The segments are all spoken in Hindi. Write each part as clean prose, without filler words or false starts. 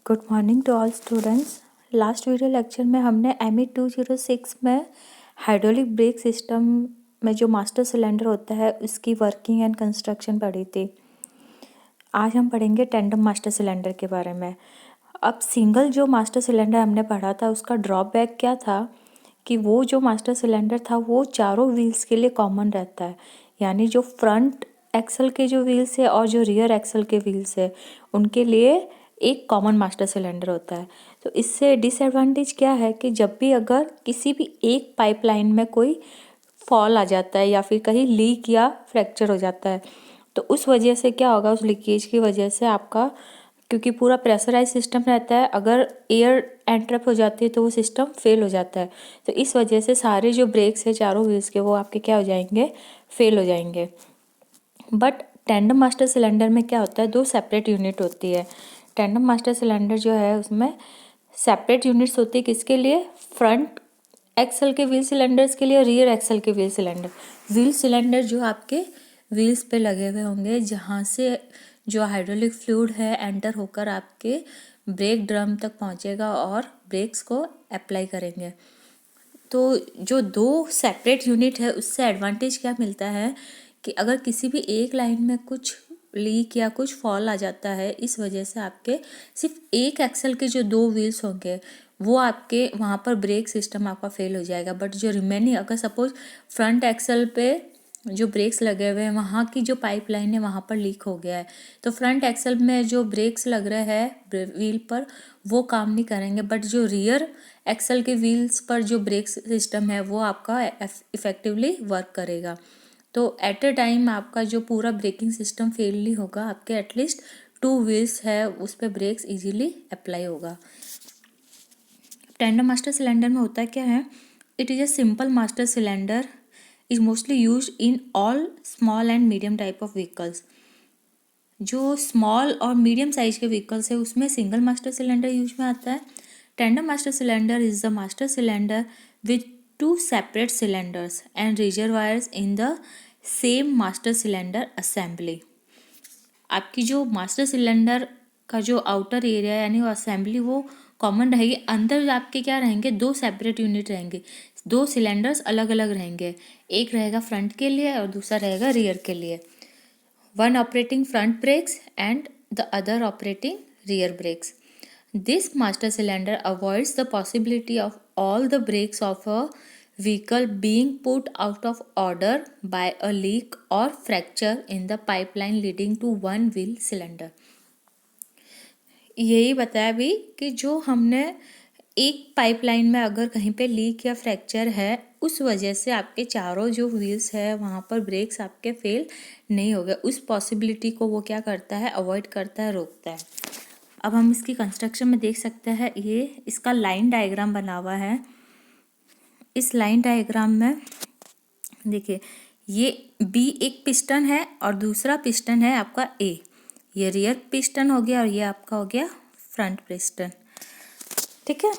Good morning to all students. Last video lecture में हमने ME 206 में हाइड्रोलिक ब्रेक सिस्टम में जो मास्टर सिलेंडर होता है उसकी वर्किंग एंड कंस्ट्रक्शन पढ़ी थी। आज हम पढ़ेंगे टेंडम मास्टर सिलेंडर के बारे में। अब सिंगल जो मास्टर सिलेंडर हमने पढ़ा था उसका ड्रॉबैक क्या था कि वो जो मास्टर सिलेंडर था वो चारों व्हील्स के लिए कॉमन रहता है, यानी जो फ्रंट एक्सल के जो व्हील्स है और जो रियर एक्सल के व्हील्स है उनके लिए एक कॉमन मास्टर सिलेंडर होता है। तो इससे डिसएडवांटेज क्या है कि जब भी अगर किसी भी एक पाइपलाइन में कोई फॉल आ जाता है या फिर कहीं लीक या फ्रैक्चर हो जाता है तो उस वजह से क्या होगा, उस लीकेज की वजह से आपका, क्योंकि पूरा प्रेशराइज सिस्टम रहता है, अगर एयर एंट्रप हो जाती है तो वो सिस्टम फेल हो जाता है। तो इस वजह से सारे जो ब्रेक्स है चारों व्हील्स के वो आपके क्या हो जाएंगे, फेल हो जाएंगे। बट टेंडम मास्टर सिलेंडर में क्या होता है, दो सेपरेट यूनिट होती है। टेंडम मास्टर सिलेंडर जो है उसमें सेपरेट यूनिट्स होती है, किसके लिए, फ्रंट एक्सल के व्हील सिलेंडर्स के लिए और रियर एक्सल के व्हील सिलेंडर जो आपके व्हील्स पे लगे हुए होंगे, जहाँ से जो हाइड्रोलिक फ्लूइड है एंटर होकर आपके ब्रेक ड्रम तक पहुँचेगा और ब्रेक्स को अप्लाई करेंगे। तो जो दो सेपरेट यूनिट है उससे एडवांटेज क्या मिलता है कि अगर किसी भी एक लाइन में कुछ लीक या कुछ फॉल आ जाता है, इस वजह से आपके सिर्फ एक एक्सल के जो दो व्हील्स होंगे वो आपके वहाँ पर ब्रेक सिस्टम आपका फेल हो जाएगा। बट जो रिमेनिंग, अगर सपोज फ्रंट एक्सल पे जो ब्रेक्स लगे हुए हैं वहाँ की जो पाइपलाइन है वहाँ पर लीक हो गया है तो फ्रंट एक्सल में जो ब्रेक्स लग रहे हैं व्हील पर वो काम नहीं करेंगे, बट जो रियर एक्सल के व्हील्स पर जो ब्रेक सिस्टम है वो आपका इफेक्टिवली वर्क करेगा। तो एट अ टाइम आपका जो पूरा ब्रेकिंग सिस्टम फेल नहीं होगा, आपके एटलीस्ट टू व्हील्स है उस पर ब्रेक्स इजीली अप्लाई होगा। टेंडम मास्टर सिलेंडर में होता क्या है, it is a simple master cylinder is mostly use in all small and medium type of vehicles. जो स्मॉल और मीडियम साइज के व्हीकल्स है उसमें सिंगल मास्टर सिलेंडर यूज में आता है। Tandem master cylinder is the master cylinder with to separate cylinders and reservoirs in the same master cylinder assembly. आपकी जो मास्टर सिलेंडर का जो आउटर एरिया यानी वो असेंबली वो कॉमन रहेगी, अंदर आपके क्या रहेंगे, दो सेपरेट यूनिट रहेंगे, दो सिलेंडर्स अलग अलग रहेंगे, एक रहेगा फ्रंट के लिए और दूसरा रहेगा रियर के लिए। One operating front brakes and the other operating rear brakes. This master cylinder avoids the possibility of all the brakes of a vehicle being put out of order by a leak or fracture in the pipeline leading to one wheel cylinder. यही बताया भी कि जो हमने एक पाइपलाइन में अगर कहीं पे लीक या फ्रैक्चर है उस वजह से आपके चारों जो व्हील्स है वहाँ पर ब्रेक्स आपके फेल नहीं हो गए, उस पॉसिबिलिटी को वो क्या करता है, अवॉइड करता है, रोकता है। अब हम इसकी कंस्ट्रक्शन में देख सकते हैं, ये इसका लाइन डायग्राम बना हुआ है। इस लाइन डायग्राम में देखिए, ये बी एक पिस्टन है और दूसरा पिस्टन है आपका ए, ये रियर पिस्टन हो गया और ये आपका हो गया फ्रंट पिस्टन, ठीक है।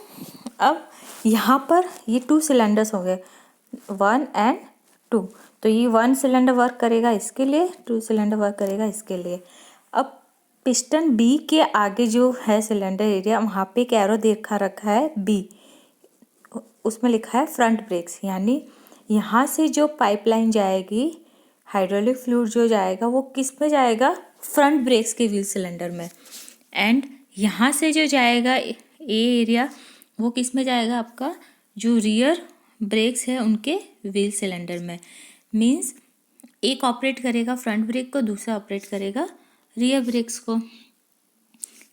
अब यहाँ पर ये टू सिलेंडर्स हो गए, 1 एंड 2, तो ये 1 सिलेंडर वर्क करेगा इसके लिए, 2 सिलेंडर वर्क करेगा इसके लिए। अब पिस्टन बी के आगे जो है सिलेंडर एरिया, वहाँ पे एक एरो देखा रखा है बी, उसमें लिखा है फ्रंट ब्रेक्स, यानी यहाँ से जो पाइपलाइन जाएगी, हाइड्रोलिक फ्लूइड जो जाएगा वो किस में जाएगा, फ्रंट ब्रेक्स के व्हील सिलेंडर में। एंड यहाँ से जो जाएगा ए एरिया वो किस में जाएगा, आपका जो रियर ब्रेक्स है उनके व्हील सिलेंडर में। मींस एक ऑपरेट करेगा फ्रंट ब्रेक को, दूसरा ऑपरेट करेगा रियर ब्रेक्स को।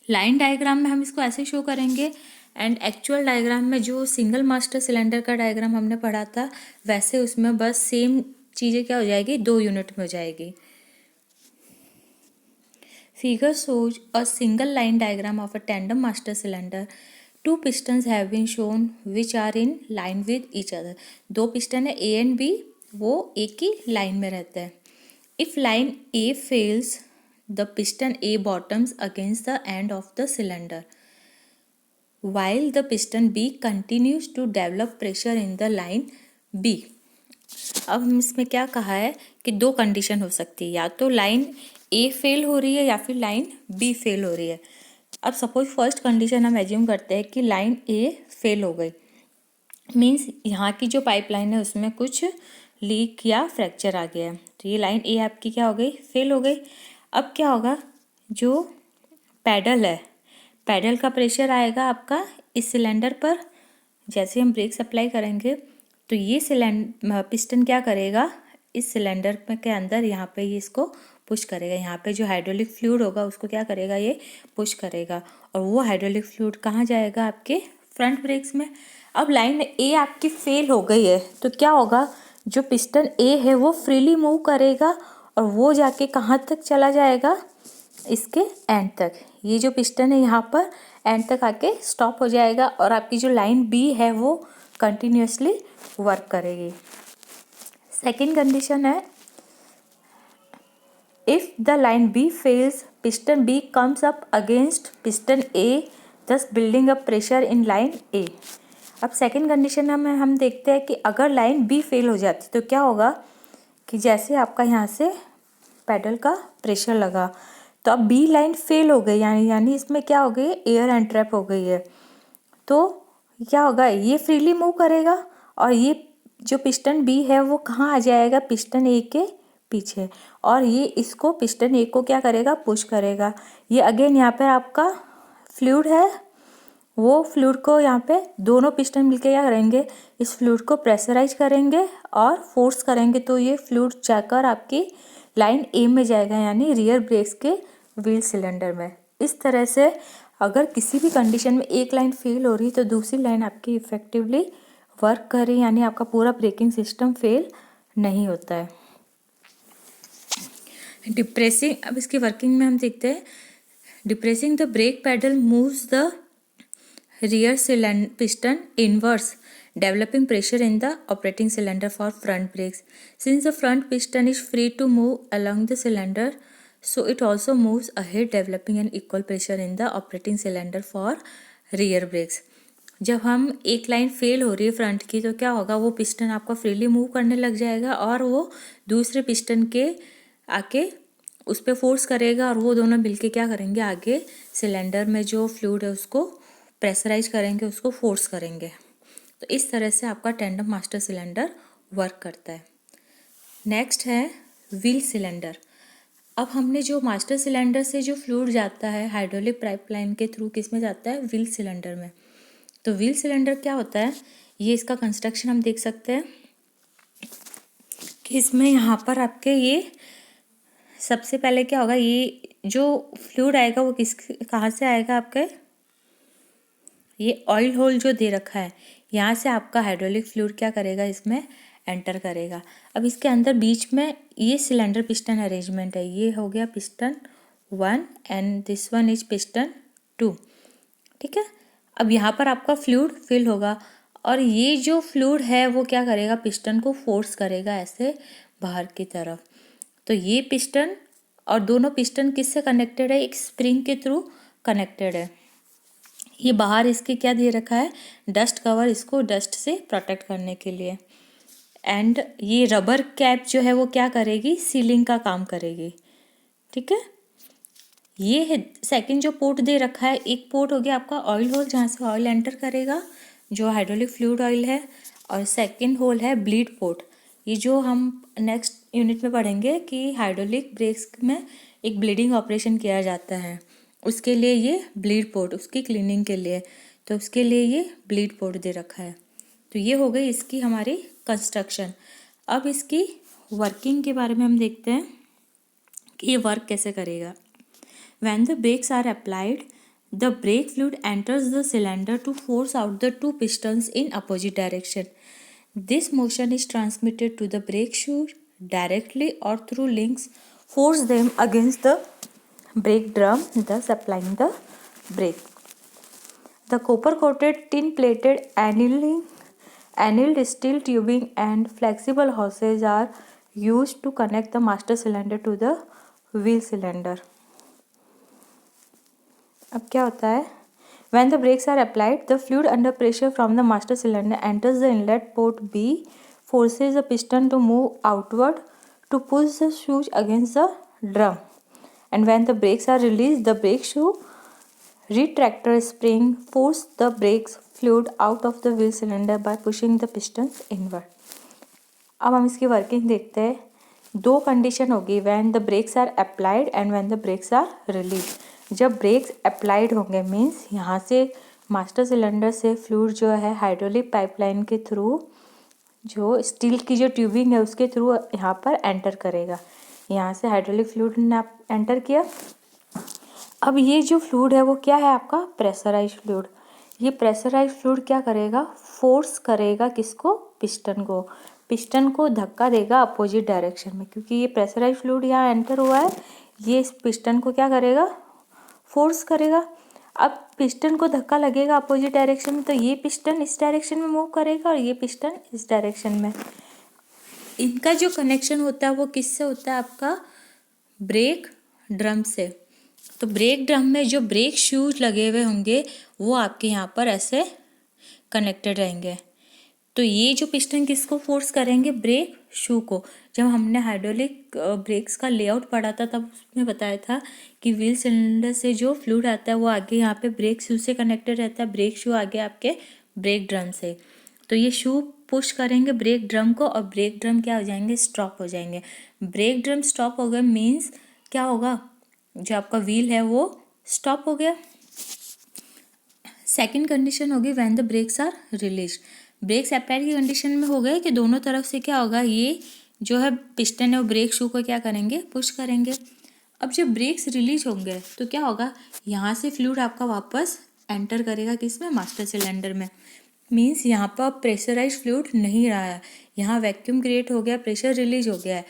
लाइन डायग्राम में हम इसको ऐसे शो करेंगे एंड एक्चुअल डायग्राम में जो सिंगल मास्टर सिलेंडर का डायग्राम हमने पढ़ा था वैसे उसमें बस सेम चीज़ें क्या हो जाएगी, दो यूनिट में हो जाएगी। Figure shows a single line diagram of a tandem master cylinder. Two pistons have been shown which are in line with each other. दो पिस्टन है A and B, वो एक ही लाइन में रहते हैं। If line A fails, the piston A bottoms against the end of the cylinder, while the piston B continues to develop pressure in the line B. अब हम इसमें क्या कहा है कि दो कंडीशन हो सकती है, या तो लाइन ए फेल हो रही है या फिर लाइन बी फेल हो रही है। अब सपोज फर्स्ट कंडीशन हम एज्यूम करते हैं कि लाइन ए फेल हो गई, मीन्स यहाँ की जो पाइपलाइन है उसमें कुछ लीक या फ्रैक्चर आ गया है, तो ये लाइन ए आपकी क्या हो गई, फेल हो गई। अब क्या होगा, जो पैडल है, पैडल का प्रेशर आएगा आपका इस सिलेंडर पर। जैसे हम ब्रेक अप्लाई करेंगे तो ये पिस्टन क्या करेगा, इस सिलेंडर के अंदर यहाँ पे ये इसको पुश करेगा। यहाँ पे जो हाइड्रोलिक फ्लूइड होगा उसको क्या करेगा, ये पुश करेगा, और वो हाइड्रोलिक फ्लूइड कहाँ जाएगा, आपके फ्रंट ब्रेक्स में। अब लाइन ए आपकी फेल हो गई है तो क्या होगा, जो पिस्टन ए है वो फ्रीली मूव करेगा और वो जाके कहाँ तक चला जाएगा, इसके एंड तक। ये जो पिस्टन है यहाँ पर एंड तक आके स्टॉप हो जाएगा और आपकी जो लाइन बी है वो कंटिन्यूसली वर्क करेगी। सेकेंड कंडीशन है, if the line B fails, piston B comes up against piston A, thus building up pressure in line A. अब सेकेंड कंडीशन में हम देखते हैं कि अगर लाइन बी फेल हो जाती तो क्या होगा, कि जैसे आपका यहाँ से पैडल का प्रेशर लगा तो अब बी लाइन फेल हो गई, यानी इसमें क्या हो गई, एयर एंट्रैप हो गई है। तो क्या होगा, ये फ्रीली मूव करेगा और ये जो पिस्टन बी है वो कहाँ आ जाएगा, पिस्टन ए के पीछे, और ये इसको पिस्टन ए को क्या करेगा, पुश करेगा। ये अगेन यहाँ पर आपका फ्लूइड है, वो फ्लूइड को यहाँ पे दोनों पिस्टन मिलके क्या करेंगे, इस फ्लूइड को प्रेशराइज करेंगे और फोर्स करेंगे, तो ये फ्लूइड जाकर आपकी लाइन ए में जाएगा, यानी रियर ब्रेक्स के व्हील सिलेंडर में। इस तरह से अगर किसी भी कंडीशन में एक लाइन फेल हो रही तो दूसरी लाइन आपकी इफेक्टिवली वर्क कर रही, यानी आपका पूरा ब्रेकिंग सिस्टम फेल नहीं होता है। डिप्रेसिंग, अब इसकी वर्किंग में हम देखते हैं, depressing the brake pedal moves the rear piston inwards, developing pressure in the operating cylinder for front brakes. Since the front piston is free to move along the cylinder, so it also moves ahead, developing an equal pressure in the operating cylinder for rear brakes. जब हम एक लाइन फेल हो रही है फ्रंट की तो क्या होगा, वो पिस्टन आपका फ्रीली मूव करने लग जाएगा और वो दूसरे पिस्टन के आके उस पर फोर्स करेगा और वो दोनों मिलके क्या करेंगे, आगे सिलेंडर में जो फ्लूइड है उसको प्रेशराइज करेंगे, उसको फोर्स करेंगे। तो इस तरह से आपका टेंडम मास्टर सिलेंडर वर्क करता है। नेक्स्ट है व्हील सिलेंडर। अब हमने जो मास्टर सिलेंडर से जो फ्लूइड जाता है हाइड्रोलिक पाइपलाइन के थ्रू किस में जाता है, व्हील सिलेंडर में। तो व्हील सिलेंडर क्या होता है, ये इसका कंस्ट्रक्शन हम देख सकते हैं कि इसमें यहाँ पर आपके ये सबसे पहले क्या होगा, ये जो फ्लूइड आएगा वो कहाँ से आएगा, आपके ये ऑयल होल जो दे रखा है यहाँ से आपका हाइड्रोलिक फ्लूइड क्या करेगा, इसमें एंटर करेगा। अब इसके अंदर बीच में ये सिलेंडर पिस्टन अरेंजमेंट है, ये हो गया piston 1 and this one is piston 2, ठीक है। अब यहाँ पर आपका फ्लूइड फिल होगा और ये जो फ्लूइड है वो क्या करेगा, पिस्टन को फोर्स करेगा ऐसे बाहर की तरफ। तो ये पिस्टन और दोनों पिस्टन किससे कनेक्टेड है, एक स्प्रिंग के थ्रू कनेक्टेड है। ये बाहर इसके क्या दे रखा है, डस्ट कवर, इसको डस्ट से प्रोटेक्ट करने के लिए। एंड ये रबर कैप जो है वो क्या करेगी, सीलिंग का काम करेगी, ठीक है। ये है सेकंड जो पोर्ट दे रखा है, एक पोर्ट हो गया आपका ऑयल होल जहाँ से ऑयल एंटर करेगा जो हाइड्रोलिक फ्लूइड ऑयल है, और सेकंड होल है ब्लीड पोर्ट। ये जो हम नेक्स्ट यूनिट में पढ़ेंगे कि हाइड्रोलिक ब्रेक्स में एक ब्लीडिंग ऑपरेशन किया जाता है, उसके लिए ये ब्लीड पोर्ट, उसकी क्लीनिंग के लिए, तो उसके लिए ये ब्लीड पोर्ट दे रखा है। तो ये हो गई इसकी हमारी कंस्ट्रक्शन। अब इसकी वर्किंग के बारे में हम देखते हैं कि ये वर्क कैसे करेगा। When the brakes are applied, the brake fluid enters the cylinder to force out the two pistons in opposite direction. This motion is transmitted to the brake shoe directly or through links, force them against the brake drum, thus applying the brake. The copper-coated tin-plated annealed steel tubing and flexible hoses are used to connect the master cylinder to the wheel cylinder. अब क्या होता है, when the brakes are applied, the fluid under pressure from the master cylinder enters the inlet port B, forces the piston to move outward to push the shoe against the drum. And when the brakes are released, the brake shoe retractor spring force the brakes fluid out of the wheel cylinder by pushing the pistons inward. अब हम इसकी वर्किंग देखते हैं। दो कंडीशन होगी, when the brakes are applied and when the brakes are release. जब ब्रेक्स अप्लाइड होंगे मीन्स यहाँ से मास्टर सिलेंडर से फ्लूइड जो है हाइड्रोलिक पाइपलाइन के थ्रू, जो स्टील की जो ट्यूबिंग है उसके थ्रू यहाँ पर एंटर करेगा। यहाँ से हाइड्रोलिक फ्लूइड ने एंटर किया। अब ये जो फ्लूइड है वो क्या है आपका प्रेशराइज फ्लूइड। ये प्रेशराइज फ्लूइड क्या करेगा, फोर्स करेगा किसको, पिस्टन को। पिस्टन को धक्का देगा अपोजिट डायरेक्शन में, क्योंकि ये प्रेशराइज फ्लूइड यहाँ एंटर हुआ है। ये इस पिस्टन को क्या करेगा, फोर्स करेगा। अब पिस्टन को धक्का लगेगा अपोजिट डायरेक्शन में, तो ये पिस्टन इस डायरेक्शन में मूव करेगा और ये पिस्टन इस डायरेक्शन में। इनका जो कनेक्शन होता है वो किससे होता है, आपका ब्रेक ड्रम से। तो ब्रेक ड्रम में जो ब्रेक शूज लगे हुए होंगे वो आपके यहाँ पर ऐसे कनेक्टेड रहेंगे। तो ये जो पिस्टन किसको फोर्स करेंगे, ब्रेक शू को। जब हमने हाइड्रोलिक ब्रेक्स का लेआउट पढ़ा था तब उसमें बताया था कि व्हील सिलेंडर से जो फ्लूइड आता है वो आगे यहाँ पे ब्रेक शू से कनेक्टेड रहता है, ब्रेक शू आगे आपके ब्रेक ड्रम से। तो ये शू पुश करेंगे ब्रेक ड्रम को और ब्रेक ड्रम क्या हो जाएंगे, स्टॉप हो जाएंगे। ब्रेक ड्रम स्टॉप हो गए मीन्स क्या होगा, जो आपका व्हील है वो स्टॉप हो गया। सेकंड कंडीशन होगी when the brakes are release. Brakes applied की कंडीशन में हो गए कि दोनों तरफ से क्या होगा, ये जो है पिस्टन है वो ब्रेक शू को क्या करेंगे, पुश करेंगे। अब जब ब्रेक्स रिलीज होंगे तो क्या होगा, यहाँ से फ्लूइड आपका वापस एंटर करेगा किसमें, मास्टर सिलेंडर में। मीन्स यहाँ पर प्रेशराइज फ्लूइड नहीं रहा है, यहाँ वैक्यूम क्रिएट हो गया, प्रेशर रिलीज हो गया है।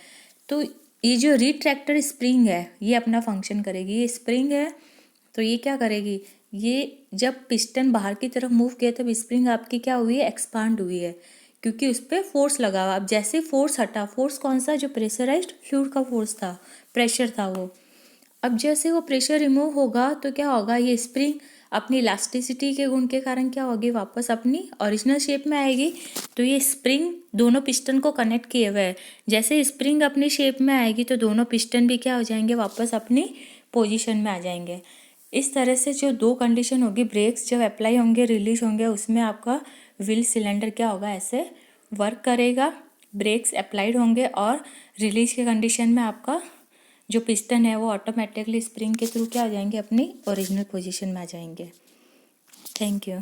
तो ये जो रिट्रैक्टर स्प्रिंग है ये अपना फंक्शन करेगी। ये स्प्रिंग है तो ये क्या करेगी, ये जब पिस्टन बाहर की तरफ मूव किया तब स्प्रिंग आपकी क्या हुई है, एक्सपांड हुई है, क्योंकि उस पर फोर्स लगा हुआ। अब जैसे फोर्स हटा, फोर्स कौन सा, जो प्रेशराइज्ड फ्लूइड का फोर्स था, प्रेशर था वो। अब जैसे वो प्रेशर रिमूव होगा तो क्या होगा, ये स्प्रिंग अपनी इलास्टिसिटी के गुण के कारण क्या होगी, वापस अपनी ओरिजिनल शेप में आएगी। तो ये स्प्रिंग दोनों पिस्टन को कनेक्ट किए हुए है। जैसे स्प्रिंग अपनी शेप में आएगी तो दोनों पिस्टन भी क्या हो जाएंगे, वापस अपनी पोजीशन में आ जाएंगे। इस तरह से जो दो कंडीशन होगी, ब्रेक्स जब अप्लाई होंगे रिलीज होंगे, उसमें आपका व्हील सिलेंडर क्या होगा, ऐसे वर्क करेगा। ब्रेक्स अप्लाइड होंगे और रिलीज के कंडीशन में आपका जो पिस्टन है वो ऑटोमेटिकली स्प्रिंग के थ्रू क्या आ जाएंगे, अपनी ओरिजिनल पोजीशन में आ जाएंगे। Thank you.